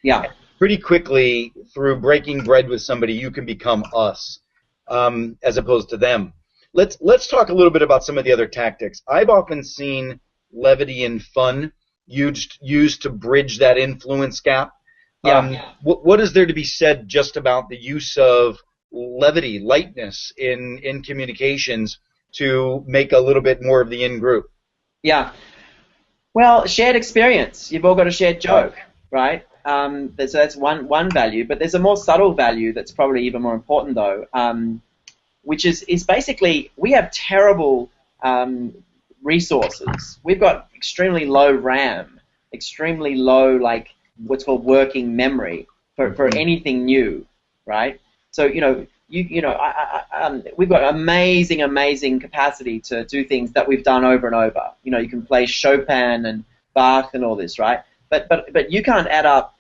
Yeah. Pretty quickly, through breaking bread with somebody, you can become us, as opposed to them. Let's talk a little bit about some of the other tactics. I've often seen levity and fun used to bridge that influence gap. Yeah. What is there to be said just about the use of levity, lightness in communications to make a little bit more of the in-group? Yeah. Well, shared experience. You've all got a shared joke, right? So that's one value, but there's a more subtle value that's probably even more important, though, which is basically we have terrible resources. We've got extremely low RAM, extremely low, like, what's called working memory for anything new, right? So, we've got amazing capacity to do things that we've done over and over. You can play Chopin and Bach and all this, right? But you can't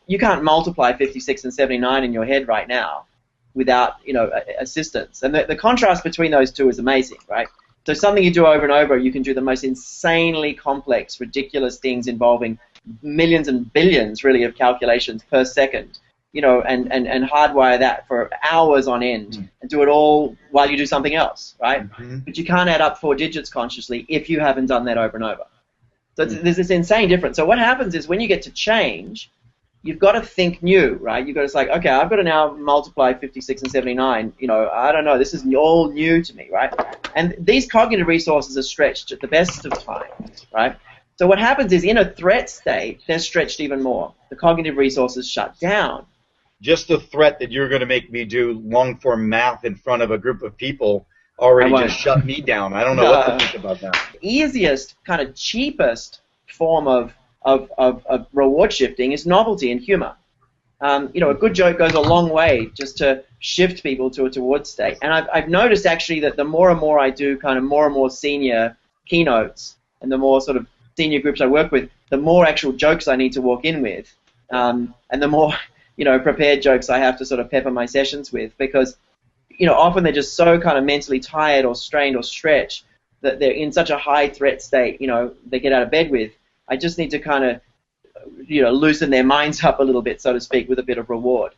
you can't multiply 56 and 79 in your head right now without, assistance. And the contrast between those two is amazing, right? So something you do over and over, you can do the most insanely complex, ridiculous things involving millions and billions, really, of calculations per second, and hardwire that for hours on end and do it all while you do something else, right? But you can't add up 4 digits consciously if you haven't done that over and over. So there's this insane difference. So what happens is when you get to change, you've got to think new, right? You've got to say, okay, I've got to now multiply 56 and 79. I don't know. This is all new to me, right? And these cognitive resources are stretched at the best of times, right? So what happens is in a threat state, they're stretched even more. The cognitive resources shut down. Just the threat that you're going to make me do long-form math in front of a group of people already just shut me down. I don't know what to think about that. The easiest, kind of cheapest form of reward shifting is novelty and humor. A good joke goes a long way just to shift people to a toward state. And I've noticed actually that the more and more I do kind of more and more senior keynotes and the more sort of senior groups I work with, the more actual jokes I need to walk in with, and the more prepared jokes I have to sort of pepper my sessions with, because often they're just so kind of mentally tired or strained or stretched that they're in such a high threat state, they get out of bed with. I just need to kind of loosen their minds up a little bit, so to speak, with a bit of reward.